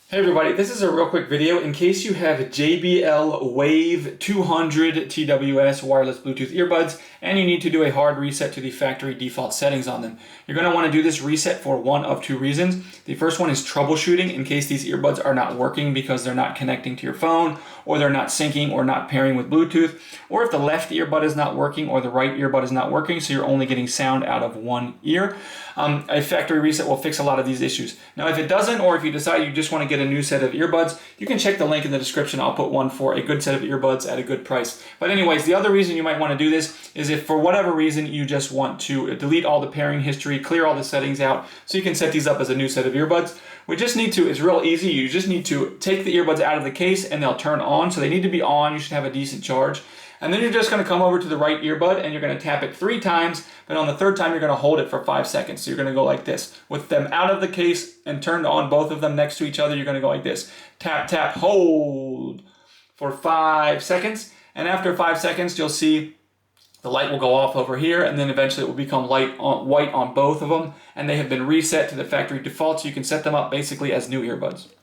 Hey everybody, this is a real quick video in case you have JBL Wave 200 TWS wireless Bluetooth earbuds and you need to do a hard reset to the factory default settings on them. You're going to want to do this reset for one of two reasons. The first one is troubleshooting in case these earbuds are not working because they're not connecting to your phone, or they're not syncing or not pairing with Bluetooth, or if the left earbud is not working or the right earbud is not working, so you're only getting sound out of one ear. A factory reset will fix a lot of these issues. Now if it doesn't, or if you decide you just want to get a new set of earbuds, you can check the link in the description. I'll put one for a good set of earbuds at a good price. But anyways, the other reason you might want to do this is if for whatever reason you just want to delete all the pairing history, clear all the settings out, so you can set these up as a new set of earbuds. We just need to, it's real easy, you just need to take the earbuds out of the case and they'll turn on, so they need to be on, you should have a decent charge. And then you're just going to come over to the right earbud and you're going to tap it 3 times, but on the 3rd time you're going to hold it for 5 seconds. So you're going to go like this. With them out of the case and turned on, both of them next to each other, you're going to go like this. Tap, tap, hold for 5 seconds. And after 5 seconds, you'll see the light will go off over here, and then eventually it will become white on both of them, and they have been reset to the factory default, so you can set them up basically as new earbuds.